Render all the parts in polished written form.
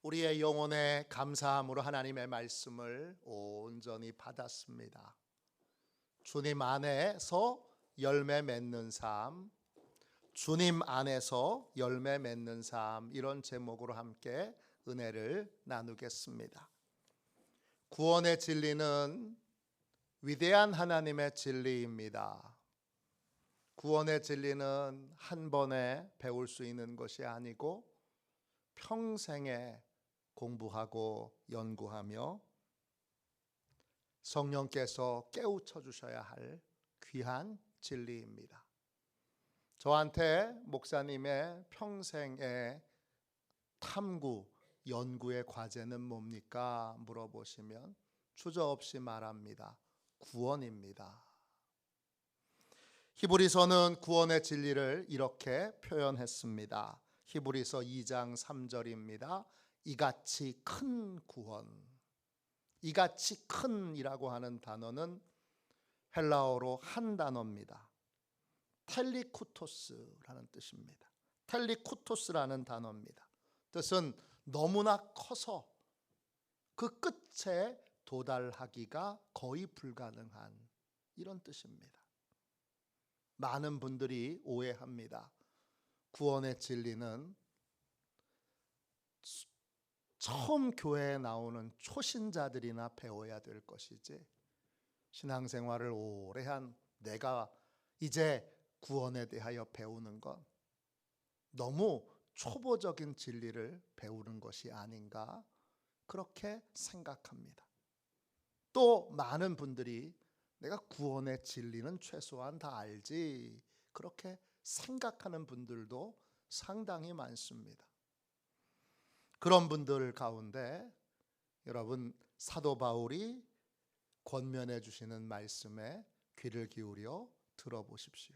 우리의 영혼의 감사함으로 하나님의 말씀을 온전히 받았습니다. 주님 안에서 열매 맺는 삶, 주님 안에서 열매 맺는 삶, 이런 제목으로 함께 은혜를 나누겠습니다. 구원의 진리는 위대한 하나님의 진리입니다. 구원의 진리는 한 번에 배울 수 있는 것이 아니고 평생에 공부하고 연구하며 성령께서 깨우쳐 주셔야 할 귀한 진리입니다. 저한테 목사님의 평생의 탐구, 연구의 과제는 뭡니까? 물어보시면 주저없이 말합니다. 구원입니다. 히브리서는 구원의 진리를 이렇게 표현했습니다. 히브리서 2장 3절입니다. 이같이 큰 구원, 이같이 큰이라고 하는 단어는 헬라어로 한 단어입니다. 텔리쿠토스라는 뜻입니다. 텔리쿠토스라는 단어입니다. 뜻은 너무나 커서 그 끝에 도달하기가 거의 불가능한, 이런 뜻입니다. 많은 분들이 오해합니다. 구원의 진리는 처음 교회에 나오는 초신자들이나 배워야 될 것이지, 신앙생활을 오래 한 내가 이제 구원에 대하여 배우는 건 너무 초보적인 진리를 배우는 것이 아닌가, 그렇게 생각합니다. 또 많은 분들이 내가 구원의 진리는 최소한 다 알지, 그렇게 생각하는 분들도 상당히 많습니다. 그런 분들 가운데 여러분, 사도 바울이 권면해 주시는 말씀에 귀를 기울여 들어보십시오.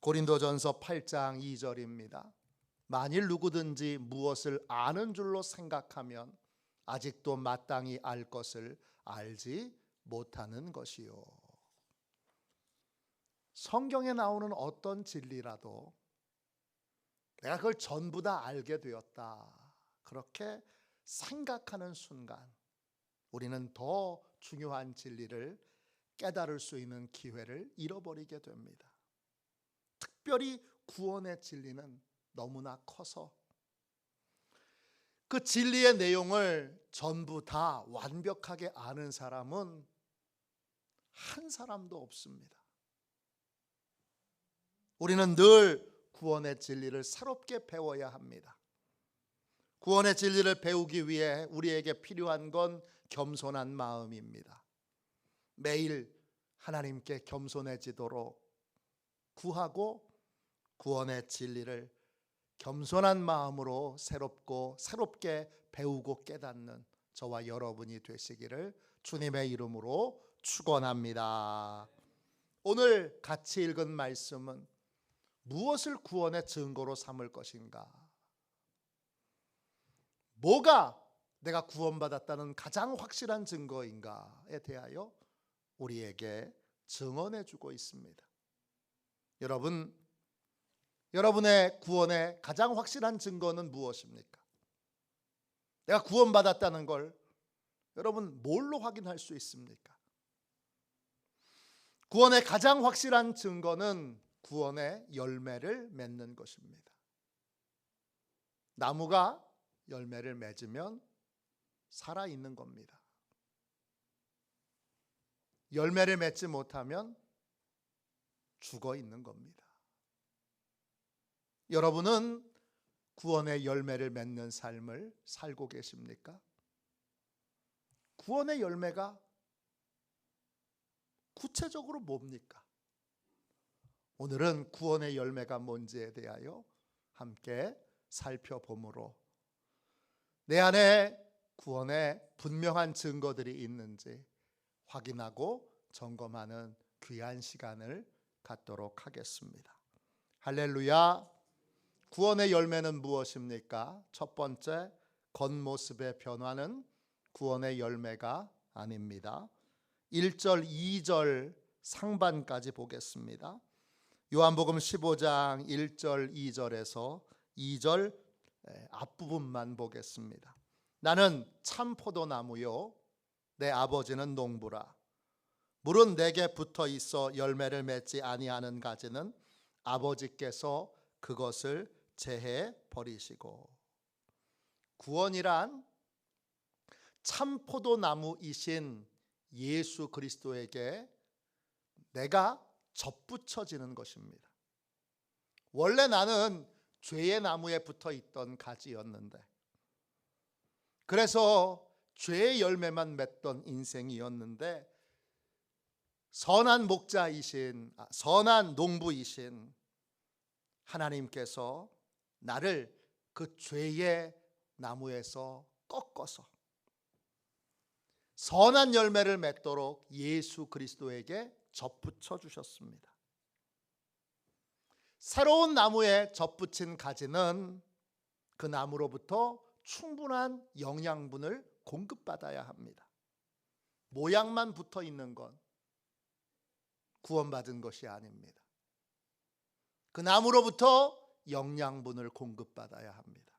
고린도전서 8장 2절입니다. 만일 누구든지 무엇을 아는 줄로 생각하면 아직도 마땅히 알 것을 알지 못하는 것이요. 성경에 나오는 어떤 진리라도 내가 그걸 전부 다 알게 되었다, 그렇게 생각하는 순간 우리는 더 중요한 진리를 깨달을 수 있는 기회를 잃어버리게 됩니다. 특별히 구원의 진리는 너무나 커서 그 진리의 내용을 전부 다 완벽하게 아는 사람은 한 사람도 없습니다. 우리는 늘 구원의 진리를 새롭게 배워야 합니다. 구원의 진리를 배우기 위해 우리에게 필요한 건 겸손한 마음입니다. 매일 하나님께 겸손해지도록 구하고 구원의 진리를 겸손한 마음으로 새롭게 배우고 깨닫는 저와 여러분이 되시기를 주님의 이름으로 축원합니다. 오늘 같이 읽은 말씀은 무엇을 구원의 증거로 삼을 것인가? 뭐가 내가 구원받았다는 가장 확실한 증거인가에 대하여 우리에게 증언해 주고 있습니다. 여러분의 구원의 가장 확실한 증거는 무엇입니까? 내가 구원받았다는 걸 여러분 뭘로 확인할 수 있습니까? 구원의 가장 확실한 증거는 구원의 열매를 맺는 것입니다. 나무가 열매를 맺으면 살아있는 겁니다. 열매를 맺지 못하면 죽어 있는 겁니다. 여러분은 구원의 열매를 맺는 삶을 살고 계십니까? 구원의 열매가 구체적으로 뭡니까? 오늘은 구원의 열매가 뭔지에 대하여 함께 살펴보므로 내 안에 구원의 분명한 증거들이 있는지 확인하고 점검하는 귀한 시간을 갖도록 하겠습니다. 할렐루야. 구원의 열매는 무엇입니까? 첫 번째, 겉모습의 변화는 구원의 열매가 아닙니다. 1절, 2절 상반까지 보겠습니다. 요한복음 15장 1절, 2절에서 2절 앞부분만 보겠습니다. 나는 참 포도나무요 내 아버지는 농부라. 물은 내게 붙어 있어 열매를 맺지 아니하는 가지는 아버지께서 그것을 제해 버리시고. 구원이란 참 포도나무이신 예수 그리스도에게 내가 접붙여지는 것입니다. 원래 나는 죄의 나무에 붙어 있던 가지였는데, 그래서 죄의 열매만 맺던 인생이었는데, 선한 목자이신, 선한 농부이신 하나님께서 나를 그 죄의 나무에서 꺾어서 선한 열매를 맺도록 예수 그리스도에게 접붙여 주셨습니다. 새로운 나무에 접붙인 가지는 그 나무로부터 충분한 영양분을 공급받아야 합니다. 모양만 붙어 있는 건 구원받은 것이 아닙니다. 그 나무로부터 영양분을 공급받아야 합니다.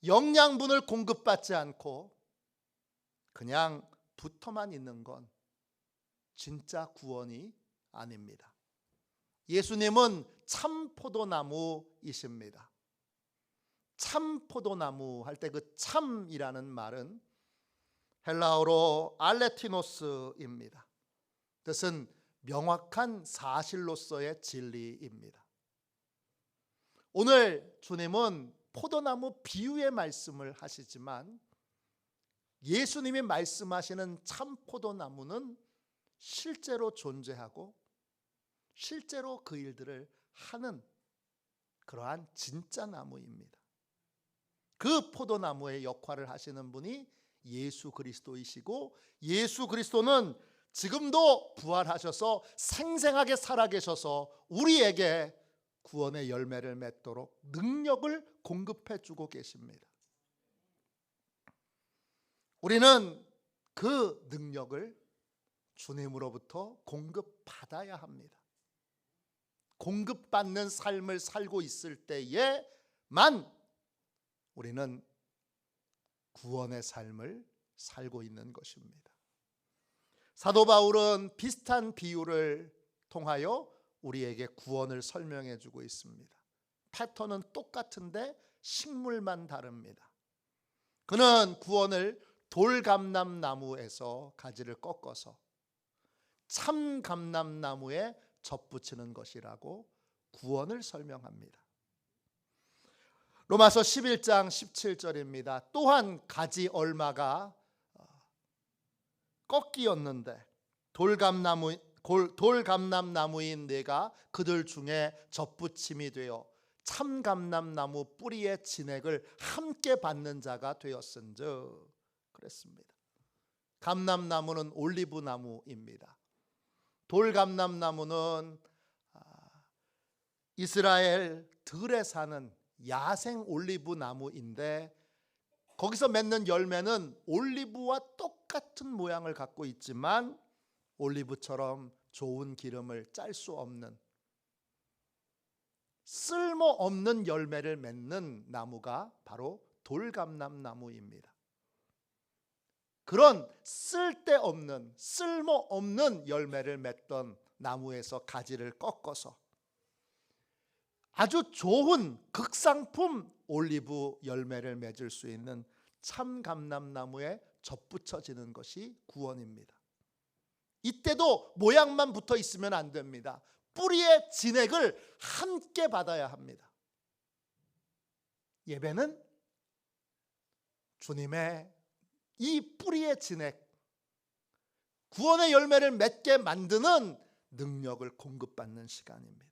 영양분을 공급받지 않고 그냥 붙어만 있는 건 진짜 구원이 아닙니다. 예수님은 참 포도나무이십니다. 참 포도나무 할 때 그 참이라는 말은 헬라어로 알레티노스입니다. 뜻은 명확한 사실로서의 진리입니다. 오늘 주님은 포도나무 비유의 말씀을 하시지만 예수님이 말씀하시는 참 포도나무는 실제로 존재하고 실제로 그 일들을 하는 그러한 진짜 나무입니다. 그 포도나무의 역할을 하시는 분이 예수 그리스도이시고, 예수 그리스도는 지금도 부활하셔서 생생하게 살아계셔서 우리에게 구원의 열매를 맺도록 능력을 공급해 주고 계십니다. 우리는 그 능력을 주님으로부터 공급받아야 합니다. 공급받는 삶을 살고 있을 때에만 우리는 구원의 삶을 살고 있는 것입니다. 사도 바울은 비슷한 비유를 통하여 우리에게 구원을 설명해 주고 있습니다. 패턴은 똑같은데 식물만 다릅니다. 그는 구원을 돌감람나무에서 가지를 꺾어서 참감람나무에 접붙이는 것이라고 구원을 설명합니다. 로마서 11장 17절입니다. 또한 가지 얼마가 꺾이었는데 돌감람나무인 내가 그들 중에 접붙임이 되어 참감람나무 뿌리의 진액을 함께 받는 자가 되었은즉 그랬습니다. 감람나무는 올리브나무입니다. 돌감람나무는 이스라엘 들에 사는 야생 올리브 나무인데 거기서 맺는 열매는 올리브와 똑같은 모양을 갖고 있지만 올리브처럼 좋은 기름을 짤 수 없는 쓸모없는 열매를 맺는 나무가 바로 돌감람나무입니다. 그런 쓸데없는 쓸모없는 열매를 맺던 나무에서 가지를 꺾어서 아주 좋은 극상품 올리브 열매를 맺을 수 있는 참감람나무에 접붙여지는 것이 구원입니다. 이때도 모양만 붙어 있으면 안 됩니다. 뿌리의 진액을 함께 받아야 합니다. 예배는 주님의 이 뿌리의 진액, 구원의 열매를 맺게 만드는 능력을 공급받는 시간입니다.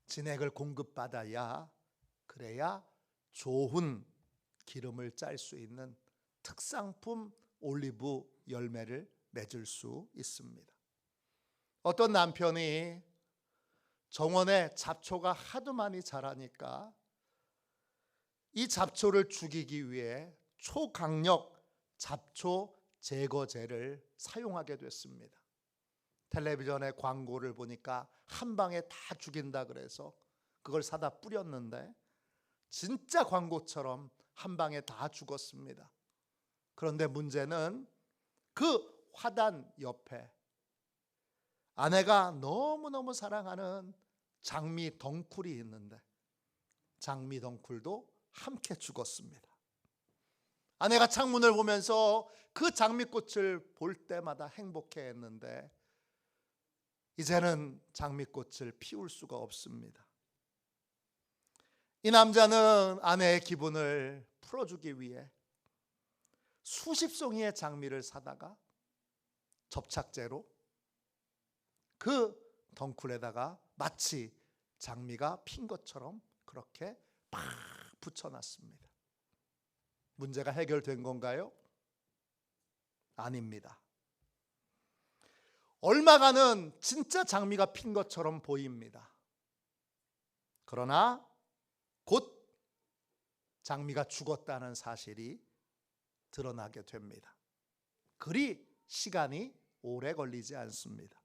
진액을 공급받아야, 그래야 좋은 기름을 짤 수 있는 특상품 올리브 열매를 맺을 수 있습니다. 어떤 남편이 정원에 잡초가 하도 많이 자라니까 이 잡초를 죽이기 위해 초강력 잡초 제거제를 사용하게 됐습니다. 텔레비전에 광고를 보니까 한 방에 다 죽인다 그래서 그걸 사다 뿌렸는데 진짜 광고처럼 한 방에 다 죽었습니다. 그런데 문제는 그 화단 옆에 아내가 너무너무 사랑하는 장미 덩쿨이 있는데 장미 덩쿨도 함께 죽었습니다. 아내가 창문을 보면서 그 장미꽃을 볼 때마다 행복해했는데 이제는 장미꽃을 피울 수가 없습니다. 이 남자는 아내의 기분을 풀어주기 위해 수십 송이의 장미를 사다가 접착제로 그 덩쿨에다가 마치 장미가 핀 것처럼 그렇게 팍 붙여놨습니다. 문제가 해결된 건가요? 아닙니다. 얼마간은 진짜 장미가 핀 것처럼 보입니다. 그러나 곧 장미가 죽었다는 사실이 드러나게 됩니다. 그리 시간이 오래 걸리지 않습니다.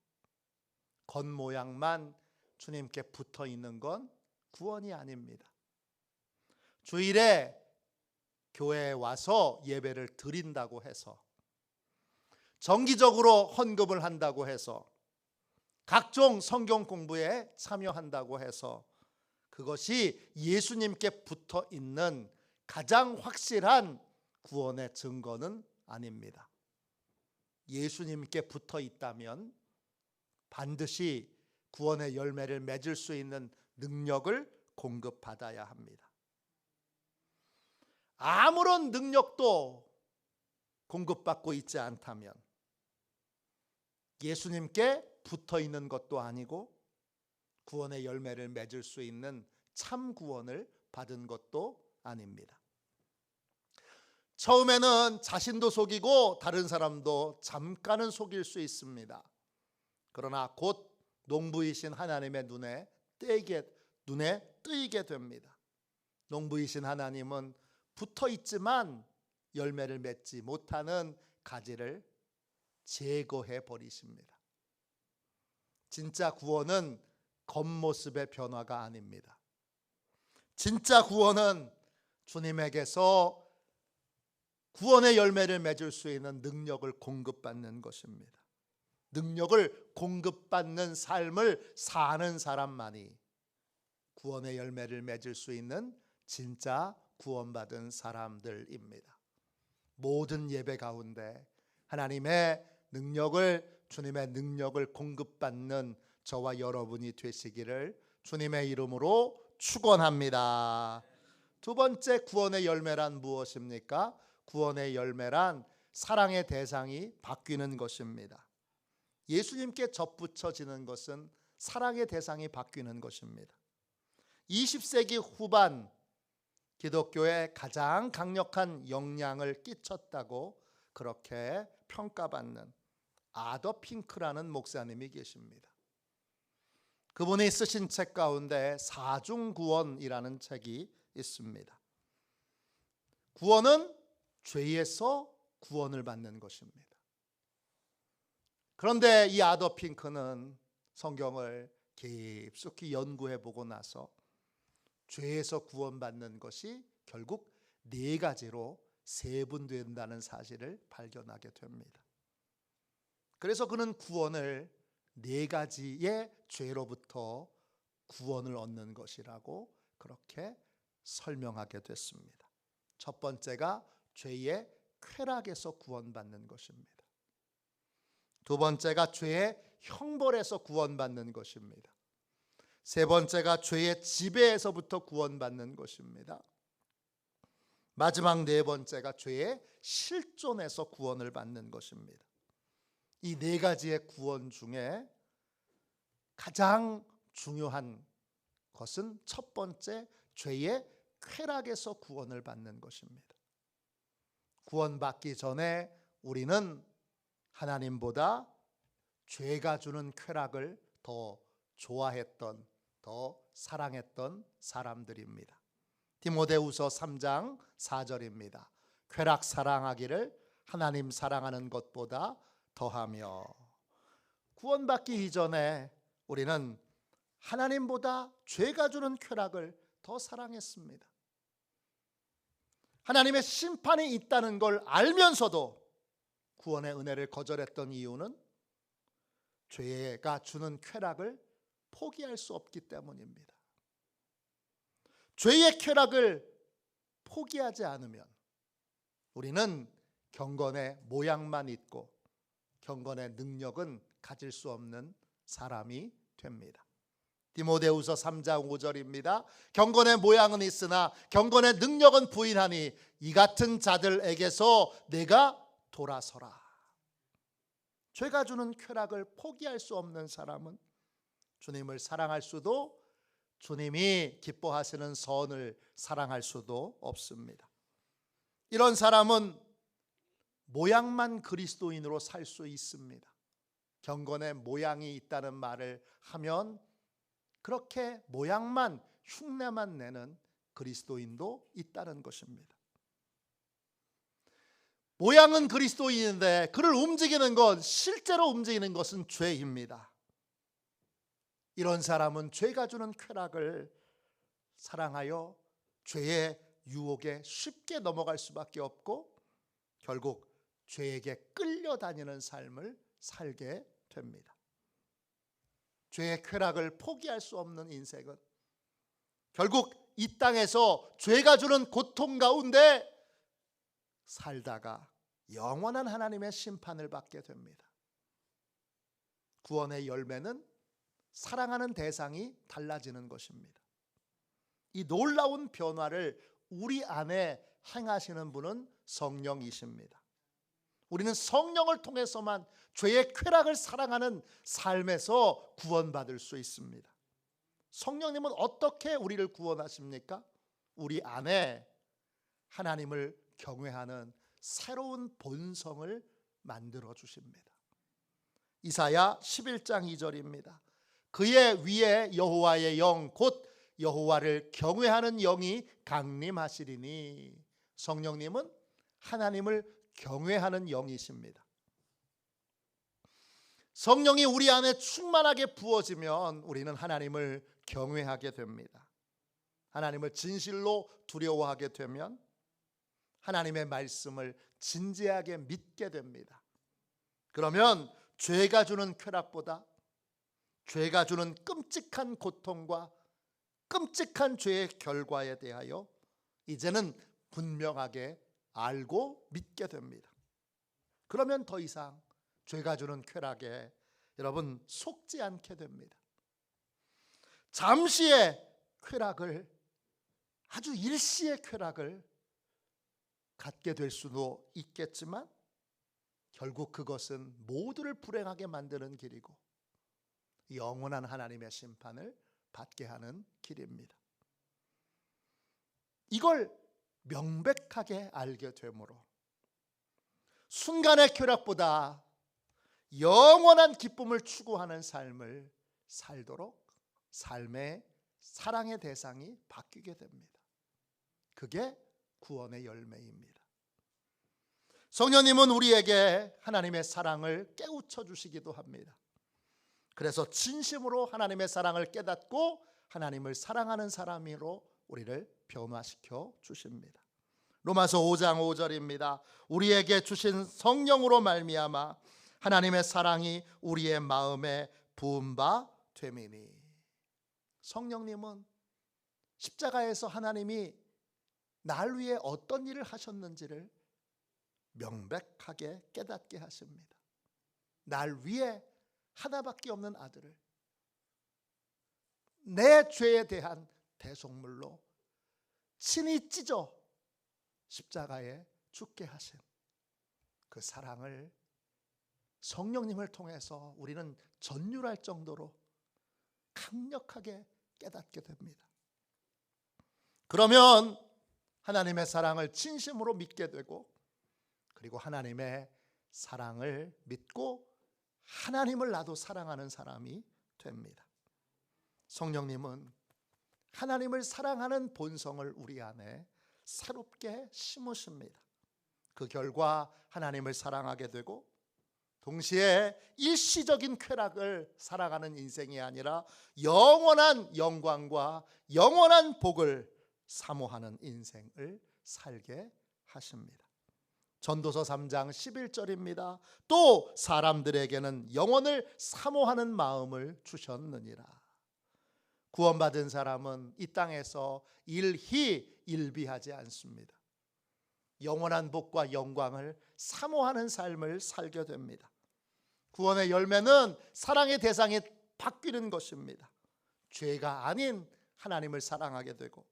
겉모양만 주님께 붙어 있는 건 구원이 아닙니다. 주일에 교회에 와서 예배를 드린다고 해서, 정기적으로 헌금을 한다고 해서, 각종 성경 공부에 참여한다고 해서 그것이 예수님께 붙어 있는 가장 확실한 구원의 증거는 아닙니다. 예수님께 붙어 있다면 반드시 구원의 열매를 맺을 수 있는 능력을 공급받아야 합니다. 아무런 능력도 공급받고 있지 않다면 예수님께 붙어 있는 것도 아니고 구원의 열매를 맺을 수 있는 참 구원을 받은 것도 아닙니다. 처음에는 자신도 속이고 다른 사람도 잠깐은 속일 수 있습니다. 그러나 곧 농부이신 하나님의 눈에 뜨이게 됩니다. 농부이신 하나님은 붙어 있지만 열매를 맺지 못하는 가지를 제거해 버리십니다. 진짜 구원은 겉모습의 변화가 아닙니다. 진짜 구원은 주님에게서 구원의 열매를 맺을 수 있는 능력을 공급받는 것입니다. 능력을 공급받는 삶을 사는 사람만이 구원의 열매를 맺을 수 있는 진짜 구원받은 사람들입니다. 모든 예배 가운데 하나님의 능력을, 주님의 능력을 공급받는 저와 여러분이 되시기를 주님의 이름으로 축원합니다. 두 번째 구원의 열매란 무엇입니까? 구원의 열매란 사랑의 대상이 바뀌는 것입니다. 예수님께 접붙여지는 것은 사랑의 대상이 바뀌는 것입니다. 20세기 후반 기독교에 가장 강력한 영향을 끼쳤다고 그렇게 평가받는 아더 핑크라는 목사님이 계십니다. 그분이 쓰신 책 가운데 사중구원이라는 책이 있습니다. 구원은 죄에서 구원을 받는 것입니다. 그런데 이 아더 핑크는 성경을 깊숙이 연구해 보고 나서 죄에서 구원받는 것이 결국 네 가지로 세분된다는 사실을 발견하게 됩니다. 그래서 그는 구원을 네 가지의 죄로부터 구원을 얻는 것이라고 그렇게 설명하게 됐습니다. 첫 번째가 죄의 쾌락에서 구원받는 것입니다. 두 번째가 죄의 형벌에서 구원받는 것입니다. 세 번째가 죄의 지배에서부터 구원받는 것입니다. 마지막 네 번째가 죄의 실존에서 구원을 받는 것입니다. 이 네 가지의 구원 중에 가장 중요한 것은 첫 번째 죄의 쾌락에서 구원을 받는 것입니다. 구원받기 전에 우리는 하나님보다 죄가 주는 쾌락을 더 좋아했던, 더 사랑했던 사람들입니다. 디모데후서 3장 4절입니다. 쾌락 사랑하기를 하나님 사랑하는 것보다 더하며. 구원받기 이전에 우리는 하나님보다 죄가 주는 쾌락을 더 사랑했습니다. 하나님의 심판이 있다는 걸 알면서도 구원의 은혜를 거절했던 이유는 죄가 주는 쾌락을 포기할 수 없기 때문입니다. 죄의 쾌락을 포기하지 않으면 우리는 경건의 모양만 있고 경건의 능력은 가질 수 없는 사람이 됩니다. 디모데후서 3장 5절입니다. 경건의 모양은 있으나 경건의 능력은 부인하니 이 같은 자들에게서 내가 돌아서라. 죄가 주는 쾌락을 포기할 수 없는 사람은 주님을 사랑할 수도 주님이 기뻐하시는 선을 사랑할 수도 없습니다. 이런 사람은 모양만 그리스도인으로 살 수 있습니다. 경건의 모양이 있다는 말을 하면 그렇게 모양만 흉내만 내는 그리스도인도 있다는 것입니다. 모양은 그리스도인인데 그를 움직이는 것, 실제로 움직이는 것은 죄입니다. 이런 사람은 죄가 주는 쾌락을 사랑하여 죄의 유혹에 쉽게 넘어갈 수밖에 없고 결국 죄에게 끌려다니는 삶을 살게 됩니다. 죄의 쾌락을 포기할 수 없는 인생은 결국 이 땅에서 죄가 주는 고통 가운데 살다가 영원한 하나님의 심판을 받게 됩니다. 구원의 열매는 사랑하는 대상이 달라지는 것입니다. 이 놀라운 변화를 우리 안에 행하시는 분은 성령이십니다. 우리는 성령을 통해서만 죄의 쾌락을 사랑하는 삶에서 구원받을 수 있습니다. 성령님은 어떻게 우리를 구원하십니까? 우리 안에 하나님을 경외하는 새로운 본성을 만들어 주십니다. 이사야 11장 2절입니다. 그의 위에 여호와의 영 곧 여호와를 경외하는 영이 강림하시리니. 성령님은 하나님을 경외하는 영이십니다. 성령이 우리 안에 충만하게 부어지면 우리는 하나님을 경외하게 됩니다. 하나님을 진실로 두려워하게 되면 하나님의 말씀을 진지하게 믿게 됩니다. 그러면 죄가 주는 쾌락보다 죄가 주는 끔찍한 고통과 끔찍한 죄의 결과에 대하여 이제는 분명하게 알고 믿게 됩니다. 그러면 더 이상 죄가 주는 쾌락에 여러분 속지 않게 됩니다. 잠시의 쾌락을, 아주 일시의 쾌락을 갖게 될 수도 있겠지만 결국 그것은 모두를 불행하게 만드는 길이고 영원한 하나님의 심판을 받게 하는 길입니다. 이걸 명백하게 알게 되므로 순간의 쾌락보다 영원한 기쁨을 추구하는 삶을 살도록 삶의 사랑의 대상이 바뀌게 됩니다. 그게 구원의 열매입니다. 성령님은 우리에게 하나님의 사랑을 깨우쳐 주시기도 합니다. 그래서 진심으로 하나님의 사랑을 깨닫고 하나님을 사랑하는 사람으로 우리를 변화시켜 주십니다. 로마서 5장 5절입니다. 우리에게 주신 성령으로 말미암아 하나님의 사랑이 우리의 마음에 부은 바 됨이니. 성령님은 십자가에서 하나님이 날 위해 어떤 일을 하셨는지를 명백하게 깨닫게 하십니다. 날 위해 하나밖에 없는 아들을 내 죄에 대한 대속물로 친히 찢어 십자가에 죽게 하신 그 사랑을 성령님을 통해서 우리는 전율할 정도로 강력하게 깨닫게 됩니다. 그러면 하나님의 사랑을 진심으로 믿게 되고 그리고 하나님의 사랑을 믿고 하나님을 나도 사랑하는 사람이 됩니다. 성령님은 하나님을 사랑하는 본성을 우리 안에 새롭게 심으십니다. 그 결과 하나님을 사랑하게 되고 동시에 일시적인 쾌락을 살아가는 인생이 아니라 영원한 영광과 영원한 복을 사모하는 인생을 살게 하십니다. 전도서 3장 11절입니다. 또 사람들에게는 영원을 사모하는 마음을 주셨느니라. 구원받은 사람은 이 땅에서 일희일비하지 않습니다. 영원한 복과 영광을 사모하는 삶을 살게 됩니다. 구원의 열매는 사랑의 대상이 바뀌는 것입니다. 죄가 아닌 하나님을 사랑하게 되고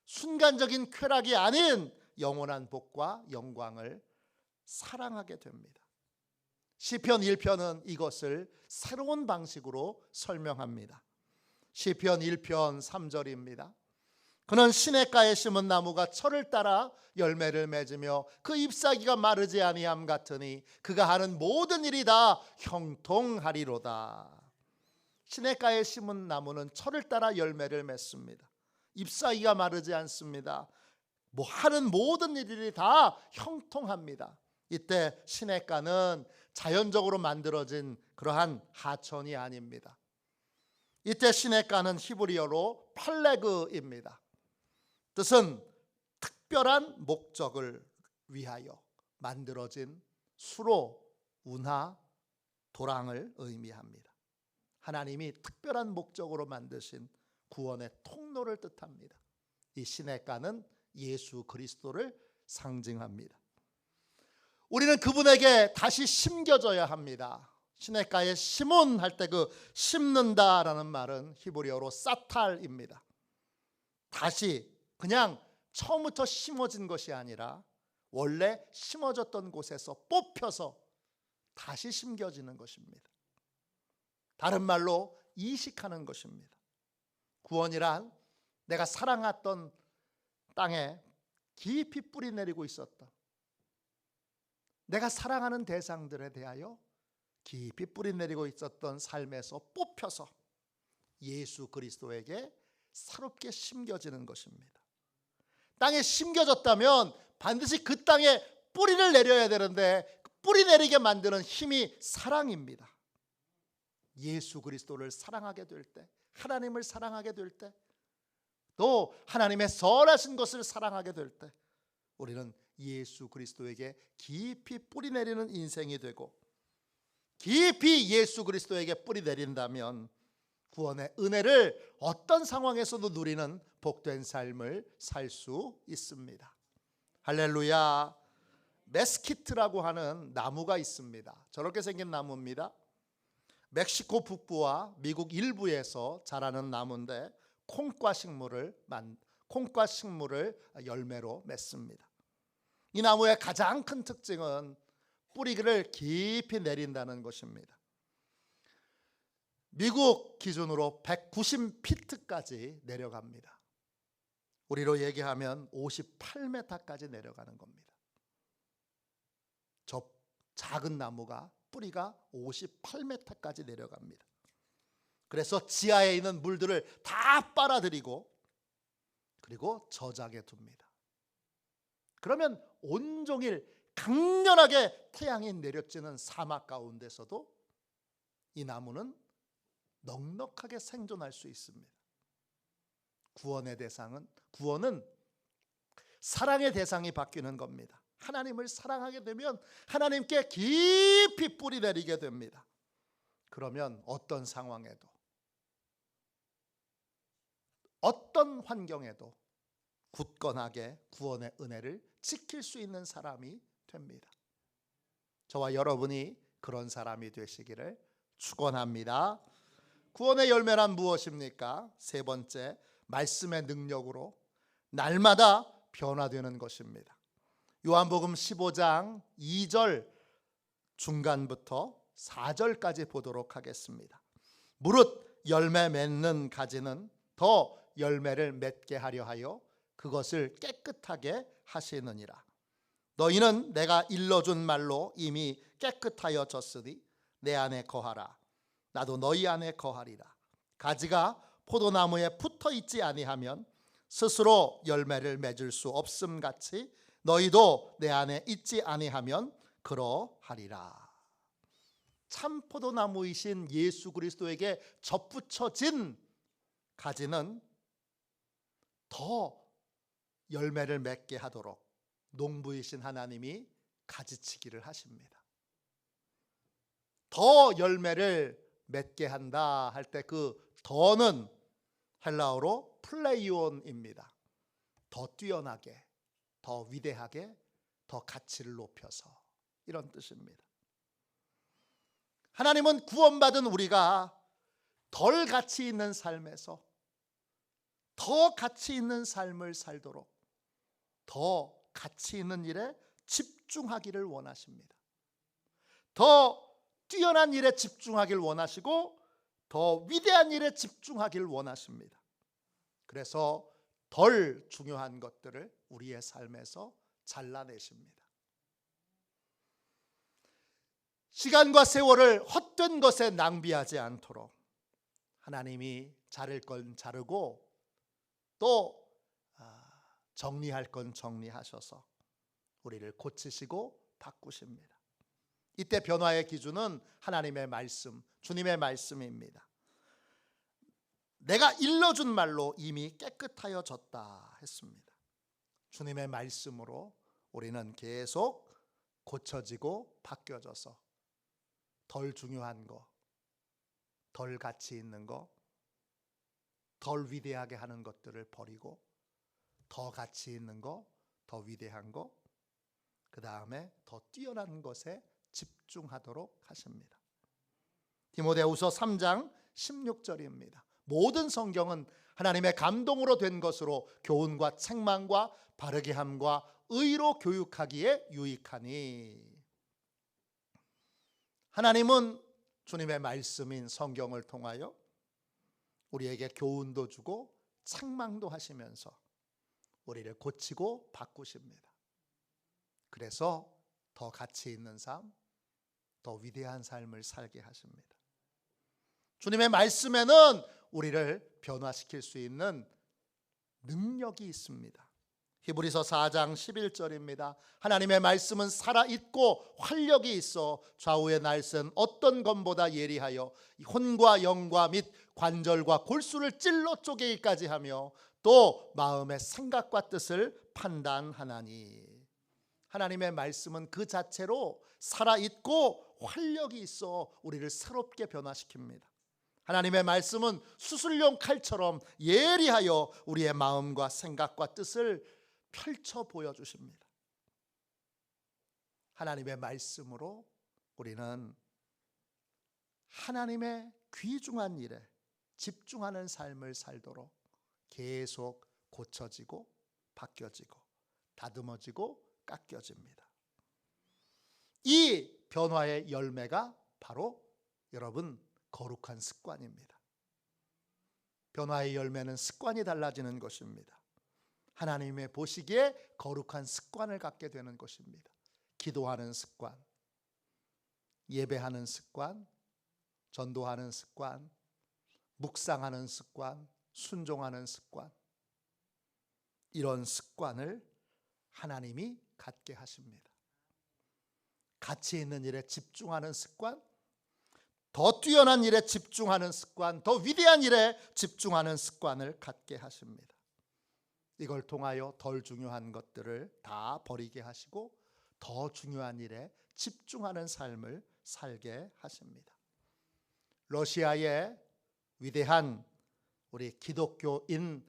순간적인 쾌락이 아닌 영원한 복과 영광을 사랑하게 됩니다. 시편 1편은 이것을 새로운 방식으로 설명합니다. 시편 1편 3절입니다. 그는 시냇가에 심은 나무가 철을 따라 열매를 맺으며 그 잎사귀가 마르지 아니함 같으니 그가 하는 모든 일이 다 형통하리로다. 시냇가에 심은 나무는 철을 따라 열매를 맺습니다. 잎사귀가 마르지 않습니다. 하는 모든 일들이 다 형통합니다. 이때 시냇가는 자연적으로 만들어진 그러한 하천이 아닙니다. 이때 시냇가는 히브리어로 펠레그입니다. 뜻은 특별한 목적을 위하여 만들어진 수로, 운하, 도랑을 의미합니다. 하나님이 특별한 목적으로 만드신 구원의 통로를 뜻합니다. 이 시냇가는 예수 그리스도를 상징합니다. 우리는 그분에게 다시 심겨져야 합니다. 시냇가에 심은 할 때 그 심는다라는 말은 히브리어로 사탈입니다. 다시 그냥 처음부터 심어진 것이 아니라 원래 심어졌던 곳에서 뽑혀서 다시 심겨지는 것입니다. 다른 말로 이식하는 것입니다. 구원이란 내가 사랑했던 땅에 깊이 뿌리 내리고 있었던, 내가 사랑하는 대상들에 대하여 깊이 뿌리 내리고 있었던 삶에서 뽑혀서 예수 그리스도에게 새롭게 심겨지는 것입니다. 땅에 심겨졌다면 반드시 그 땅에 뿌리를 내려야 되는데 뿌리 내리게 만드는 힘이 사랑입니다. 예수 그리스도를 사랑하게 될 때, 하나님을 사랑하게 될 때, 또 하나님의 선하신 것을 사랑하게 될 때 우리는 예수 그리스도에게 깊이 뿌리 내리는 인생이 되고, 깊이 예수 그리스도에게 뿌리 내린다면 구원의 은혜를 어떤 상황에서도 누리는 복된 삶을 살 수 있습니다. 할렐루야. 메스키트라고 하는 나무가 있습니다. 저렇게 생긴 나무입니다. 멕시코 북부와 미국 일부에서 자라는 나무인데 콩과 식물을 열매로 맺습니다. 이 나무의 가장 큰 특징은 뿌리를 깊이 내린다는 것입니다. 미국 기준으로 190피트까지 내려갑니다. 우리로 얘기하면 58m까지 내려가는 겁니다. 저 작은 나무가 뿌리가 58m까지 내려갑니다. 그래서 지하에 있는 물들을 다 빨아들이고 그리고 저장해 둡니다. 그러면 온종일 강렬하게 태양이 내려쬐는 사막 가운데서도 이 나무는 넉넉하게 생존할 수 있습니다. 구원은 사랑의 대상이 바뀌는 겁니다. 하나님을 사랑하게 되면 하나님께 깊이 뿌리 내리게 됩니다. 그러면 어떤 상황에도, 어떤 환경에도 굳건하게 구원의 은혜를 지킬 수 있는 사람이 됩니다. 저와 여러분이 그런 사람이 되시기를 축원합니다. 구원의 열매란 무엇입니까? 세 번째, 말씀의 능력으로 날마다 변화되는 것입니다. 요한복음 15장 2절 중간부터 4절까지 보도록 하겠습니다. 무릇 열매 맺는 가지는 더 열매를 맺게 하려 하여 그것을 깨끗하게 하시느니라. 너희는 내가 일러준 말로 이미 깨끗하여졌으니 내 안에 거하라. 나도 너희 안에 거하리라. 가지가 포도나무에 붙어 있지 아니하면 스스로 열매를 맺을 수 없음 같이 너희도 내 안에 있지 아니하면 그러하리라. 참 포도나무이신 예수 그리스도에게 접붙여진 가지는 더 열매를 맺게 하도록 농부이신 하나님이 가지치기를 하십니다. 더 열매를 맺게 한다 할 때 그 더는 헬라어로 플레이온입니다. 더 뛰어나게, 더 위대하게, 더 가치를 높여서, 이런 뜻입니다. 하나님은 구원받은 우리가 덜 가치 있는 삶에서 더 가치 있는 삶을 살도록 더 가치 있는 일에 집중하기를 원하십니다. 더 뛰어난 일에 집중하길 원하시고 더 위대한 일에 집중하길 원하십니다. 그래서 덜 중요한 것들을 우리의 삶에서 잘라내십니다. 시간과 세월을 헛된 것에 낭비하지 않도록 하나님이 자를 건 자르고 또 정리할 건 정리하셔서 우리를 고치시고 바꾸십니다. 이때 변화의 기준은 하나님의 말씀, 주님의 말씀입니다. 내가 일러준 말로 이미 깨끗하여졌다 했습니다. 주님의 말씀으로 우리는 계속 고쳐지고 바뀌어져서 덜 중요한 거, 덜 가치 있는 거, 덜 위대하게 하는 것들을 버리고 더 가치 있는 거, 더 위대한 거, 그 다음에 더 뛰어난 것에 집중하도록 하십니다. 디모데후서 3장 16절입니다. 모든 성경은 하나님의 감동으로 된 것으로 교훈과 책망과 바르게 함과 의로 교육하기에 유익하니. 하나님은 주님의 말씀인 성경을 통하여 우리에게 교훈도 주고 책망도 하시면서 우리를 고치고 바꾸십니다. 그래서 더 가치 있는 삶, 더 위대한 삶을 살게 하십니다. 주님의 말씀에는 우리를 변화시킬 수 있는 능력이 있습니다. 히브리서 4장 11절입니다. 하나님의 말씀은 살아있고 활력이 있어 좌우의 날선 어떤 검보다 예리하여 혼과 영과 및 관절과 골수를 찔러 쪼개기까지 하며 또 마음의 생각과 뜻을 판단하나니. 하나님의 말씀은 그 자체로 살아있고 활력이 있어 우리를 새롭게 변화시킵니다. 하나님의 말씀은 수술용 칼처럼 예리하여 우리의 마음과 생각과 뜻을 펼쳐 보여주십니다. 하나님의 말씀으로 우리는 하나님의 귀중한 일에 집중하는 삶을 살도록 계속 고쳐지고 바뀌어지고 다듬어지고 깎여집니다. 이 변화의 열매가 바로 여러분 거룩한 습관입니다. 변화의 열매는 습관이 달라지는 것입니다. 하나님의 보시기에 거룩한 습관을 갖게 되는 것입니다. 기도하는 습관, 예배하는 습관, 전도하는 습관, 묵상하는 습관, 순종하는 습관, 이런 습관을 하나님이 갖게 하십니다. 가치 있는 일에 집중하는 습관, 더 뛰어난 일에 집중하는 습관, 더 위대한 일에 집중하는 습관을 갖게 하십니다. 이걸 통하여 덜 중요한 것들을 다 버리게 하시고 더 중요한 일에 집중하는 삶을 살게 하십니다. 러시아의 위대한 우리 기독교인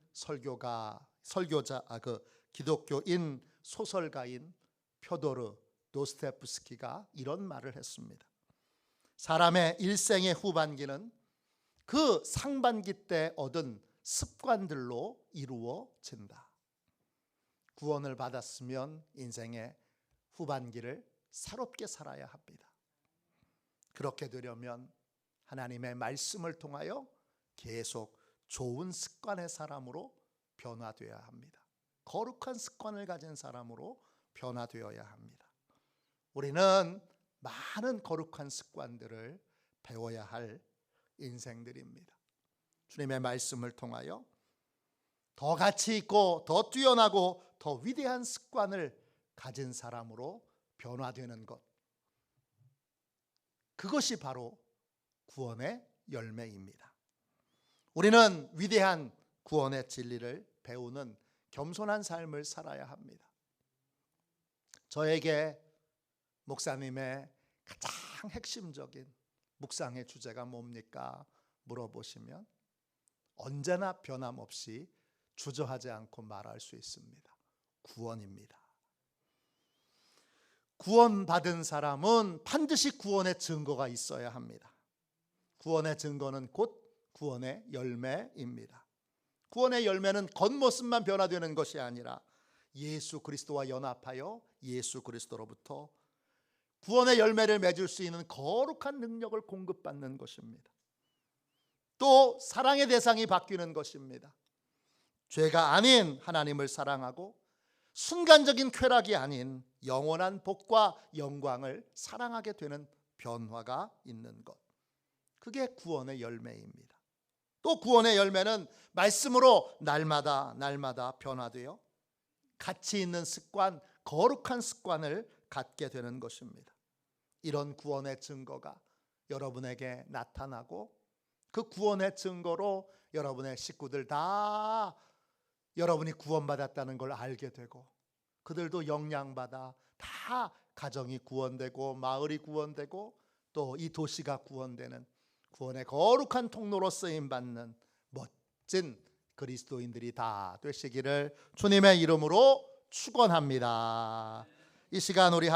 기독교인 소설가인 퓨도르 도스토옙스키가 이런 말을 했습니다. 사람의 일생의 후반기는 그 상반기 때 얻은 습관들로 이루어진다. 구원을 받았으면 인생의 후반기를 새롭게 살아야 합니다. 그렇게 되려면 하나님의 말씀을 통하여 계속 좋은 습관의 사람으로 변화되어야 합니다. 거룩한 습관을 가진 사람으로 변화되어야 합니다. 우리는 많은 거룩한 습관들을 배워야 할 인생들입니다. 주님의 말씀을 통하여 더 가치 있고 더 뛰어나고 더 위대한 습관을 가진 사람으로 변화되는 것, 그것이 바로 구원의 열매입니다. 우리는 위대한 구원의 진리를 배우는 겸손한 삶을 살아야 합니다. 저에게 목사님의 가장 핵심적인 묵상의 주제가 뭡니까? 물어보시면 언제나 변함없이 주저하지 않고 말할 수 있습니다. 구원입니다. 구원받은 사람은 반드시 구원의 증거가 있어야 합니다. 구원의 증거는 곧 구원의 열매입니다. 구원의 열매는 겉모습만 변화되는 것이 아니라 예수 그리스도와 연합하여 예수 그리스도로부터 구원의 열매를 맺을 수 있는 거룩한 능력을 공급받는 것입니다. 또 사랑의 대상이 바뀌는 것입니다. 죄가 아닌 하나님을 사랑하고 순간적인 쾌락이 아닌 영원한 복과 영광을 사랑하게 되는 변화가 있는 것, 그게 구원의 열매입니다. 또 구원의 열매는 말씀으로 날마다 변화되어 가치 있는 습관, 거룩한 습관을 갖게 되는 것입니다. 이런 구원의 증거가 여러분에게 나타나고 그 구원의 증거로 여러분의 식구들 다 여러분이 구원받았다는 걸 알게 되고 그들도 영향받아 다 가정이 구원되고 마을이 구원되고 또 이 도시가 구원되는 구원의 거룩한 통로로 쓰임받는 멋진 그리스도인들이 다 되시기를 주님의 이름으로 축원합니다. 이 시간 우리